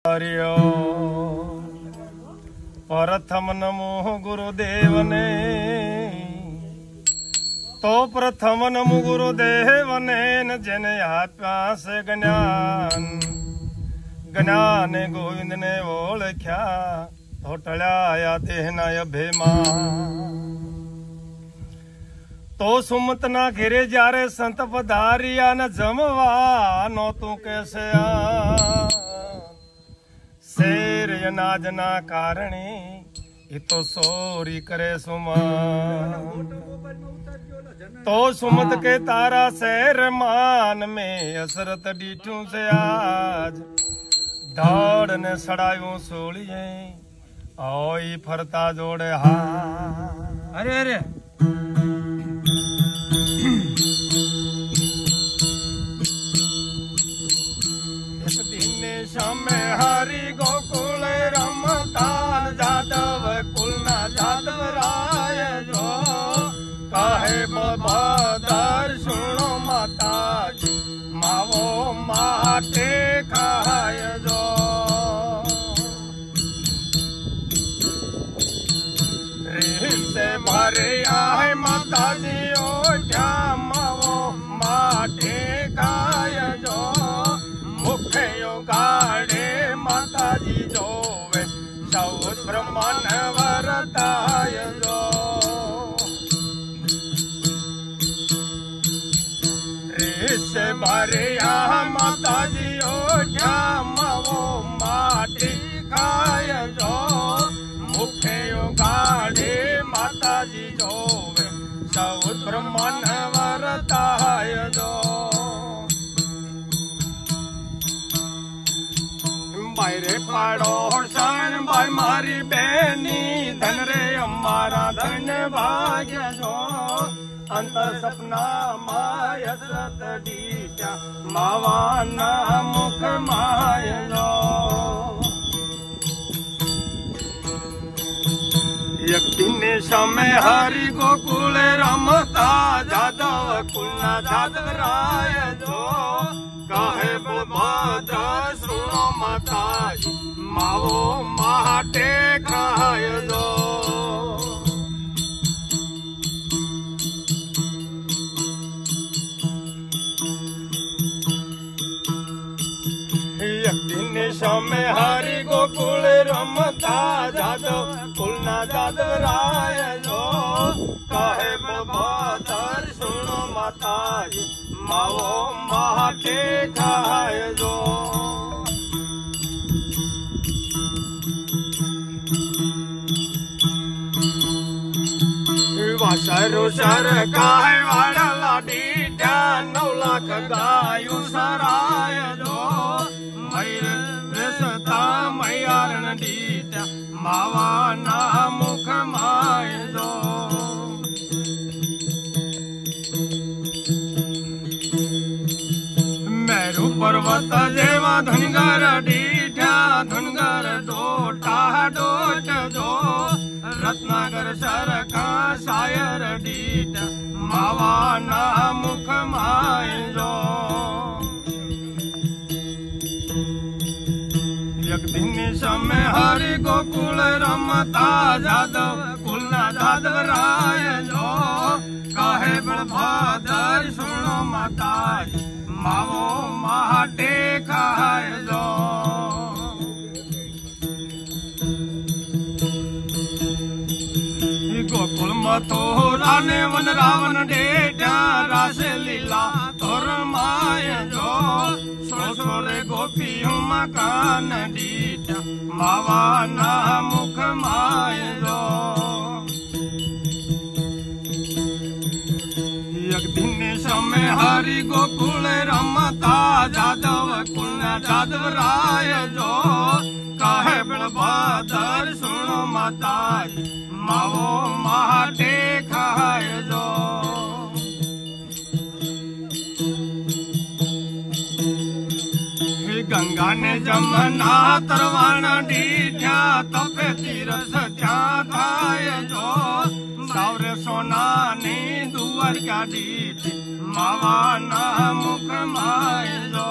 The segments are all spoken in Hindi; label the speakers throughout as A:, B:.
A: हरिओ प्रथम नमो गुरुदेव ने तो प्रथम नमो गुरुदेव ने जिने आप्या से ज्ञान ज्ञान गोविंद ने ओळख्या तो टळ्या देहना अभिमान तो सुमत ना घेरे जारे संत पधारिया न जमवा नो तू कैसे शेर अनाज ना कारणे ये तो सोरी करे सुमान तो सुमत के तारा शहर मान में असरत डीठू से आज दौड़ ने सड़ायूं सोलिए ओई फरता जोड़े हा
B: अरे अरे
A: श्यामे हरि गोकुल रमतान जादव कुलना जादव राय जो काहे बदर सुनो माता जी मावो माटे खाय जो से भरे आए माता जी ओठा मावो माटे खाय जो मुखे गाड़े माता जी जोवे सौद ब्रह्मन वरताय जो ऋष भरिया माता जी ओठा मवो माटी खाय जो मुखे गाड़े माता जी जोवे सौद ब्रह्मन वरताय जो रे पाड़ो सन भाई मारी बहनी धन रे हमारा धन भाग्य जो अंतर सपना माय सत दीचा मावाना मुख माय जो यकीने समय हरि गोकुल रमता जादव कुलना जादव राय जो काहे बोधा सुनो माता जी मावो माटे खाय जो यकीन समय हरि गोकुल रमता जादव कुलना जादव राय जो काहे बोधा सुनो माता जी मावो माटे खाय जो वासरु सर काय वाला डीठा 9 लाख गायु सराय जो मैर रसता मैयारन डीठा मावा ना मुख माय जो मेरु पर्वत जेवा धनगर डीठा धनगर डोटा डोट जो रत्नागर सर का शायर डीठ मावा ना मुख माय जो एक दिन समय हरि गोकुल रमता जादव कुलना जादव राय जो काहे बलभादर सुनो माता मावो माटे खाय जो गोकुल मथुरा ने वन रावण डेटा रास लीला तोर माय जो सोरे गोपियों मकान डीटा मावा ना मुख माय जो एक दिन समय हरि गोकुल रमता जादव कुलना जादव राय जो काहे बलभादर सुनो माता मावो माटे खाय जो गंगा ने जमुना तरवान डीठा तपे तीरथ क्या खाय जो सावरे सोना ने दुवर क्या डीठ मावा ना मुख माय जो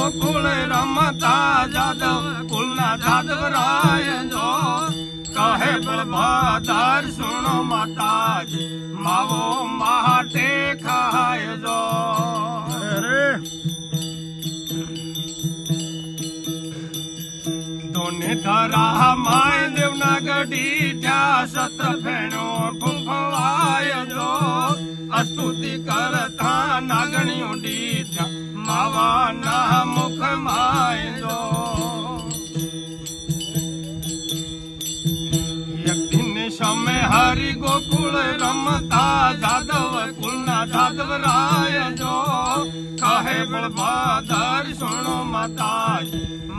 A: गोकुल रमता जादव कुलना जादव राय जो कहे बलभादर सुनो माता जी मावो महाटे खाय जो दोने धरा माय देवनागढ़ी ठा सत्र भेणो गुफवाय जो स्तुति करता नागणियों डीठा मावा ना मुख माय जो समय हरि गोकुल रमता जादव कुलना जादव राय जो कहे बलभादर सुनो माता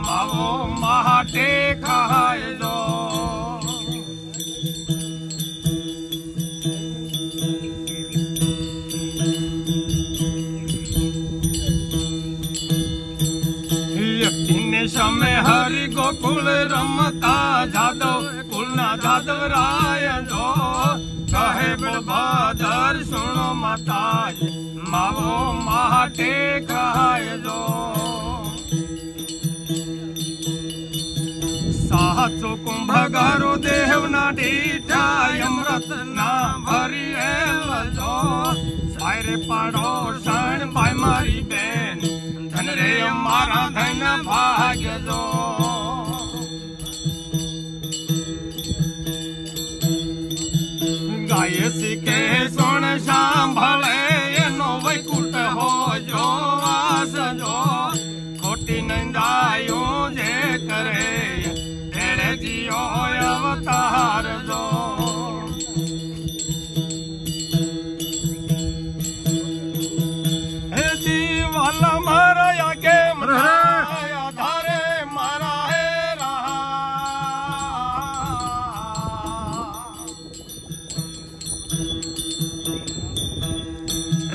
A: मावो महाटे खाय जो समय हरि गोकुल रमता जादव कुलना जादव राय जो कहे बलभादर सुनो माता मावो महाटे खाय जो साचो कुंभगारो देव ना डीठा अमृत ना भरी जो सारे पाड़ो सन भाई मारी बेन धन रे मारा धन भाग्य जो गाय सिके सुन सांभले नो वैकुंठ हो जो वास जो खोटी निंदायो जे करे तेरे जियो अवतार जो मारा या के मराया धारे मारा है रहा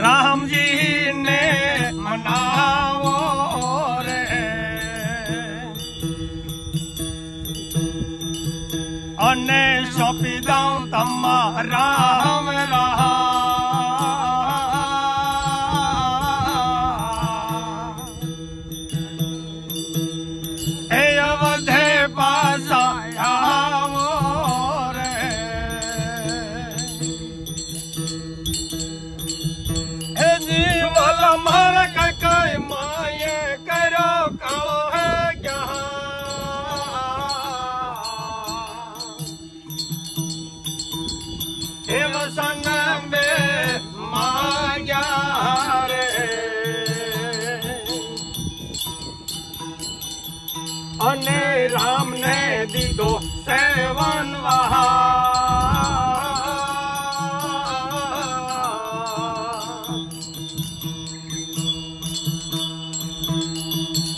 A: राम जी ने मनावो रे अने सौंपी दाऊं तम्मा राम रहा अने राम ने दीदो सेवन वहा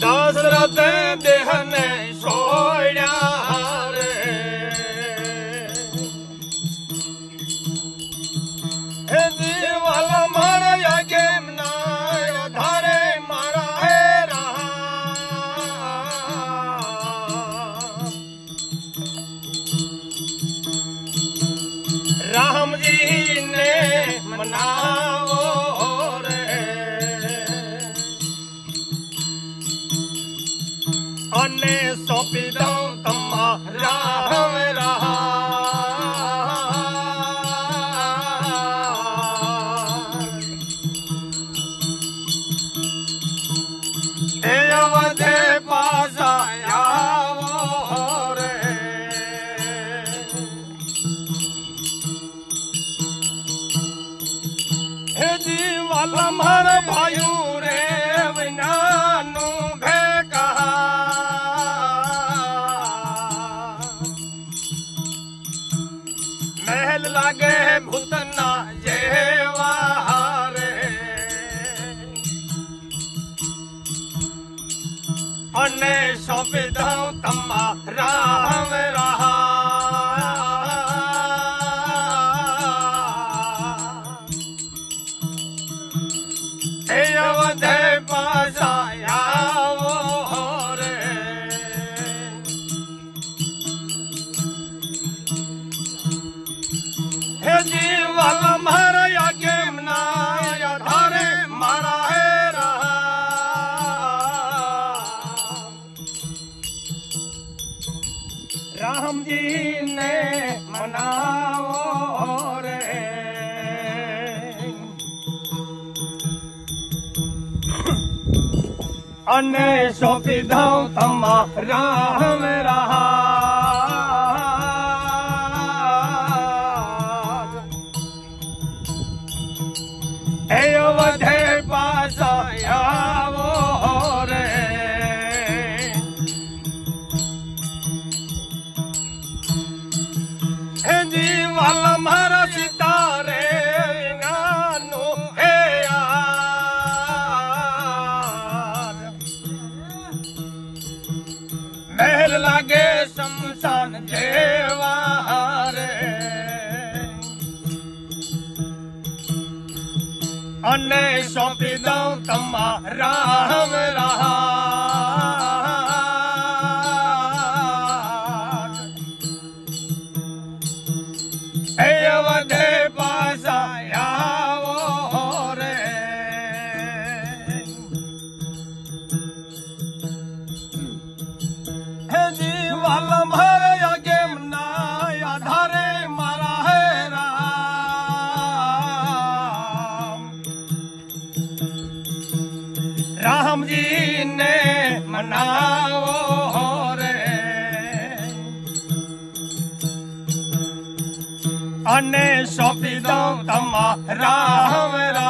A: दशरथ देह ने सोया रे जीवल मर के धारे मारा है राम जी ने मनाओ रे अने सौंपी दो तम्मा राम रहा अवधे पास आया रे जीवल मर भायू रे विनानु भेका महल लागे भूतना जेवा रे अने सौंपी दऊं तम्मा राम रहा अवधे पास आया रे जीवल मर के मनाया धारे मारा है रहा अने सौंपी दऊं तमारा मेरा वधे पासाया वो रे जीवाल मारा सितारे नानो है यार महल लागे शमशान जेवा रे अने सौंपी दऊं तमारा मेरा वधे पासाया वो रे जीवाल मारे आगे मना आधारे मारा है राम जी ने मनाओ रे अने सौंपी दऊं तमारा मेरा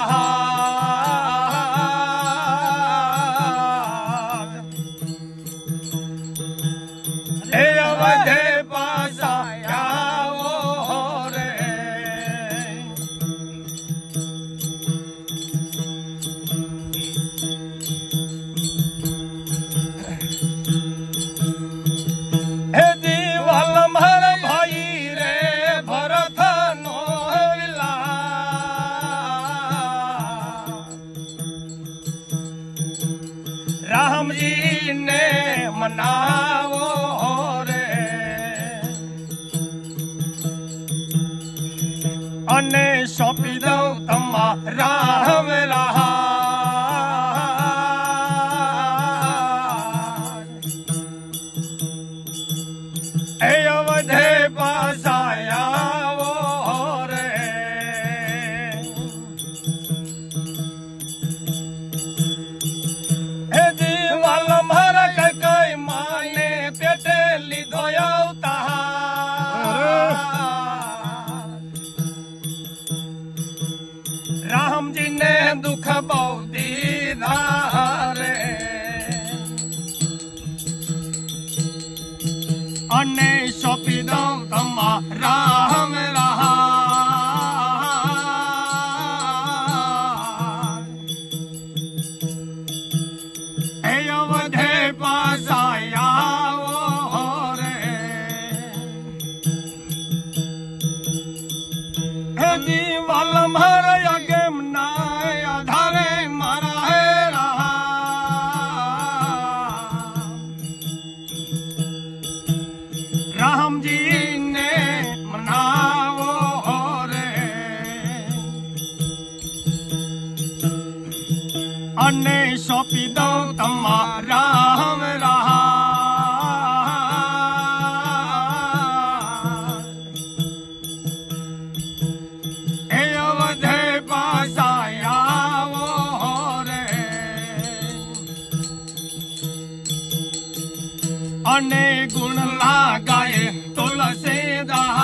A: वधे पासाया वो रे जीवाल मार भाई रे भरत नो विला राम जी ने मनाओ रे अने सौंपी दऊं तमारा मेरा वधे पासाया वो रे जीवाल मारा कई माने पेटे लीधो राम जी ने दुख बहुत दीदा रे अने सौंपी दऊं तमारा मेरा वधे पासाया वो रे जीवाल मारा आगे मना आधारे मारा है राम जी ने मनाओ रे अने सौंपी दऊं तमारा मेरा वधे पासाया वो रे अने गुण लगाए तुलसीदास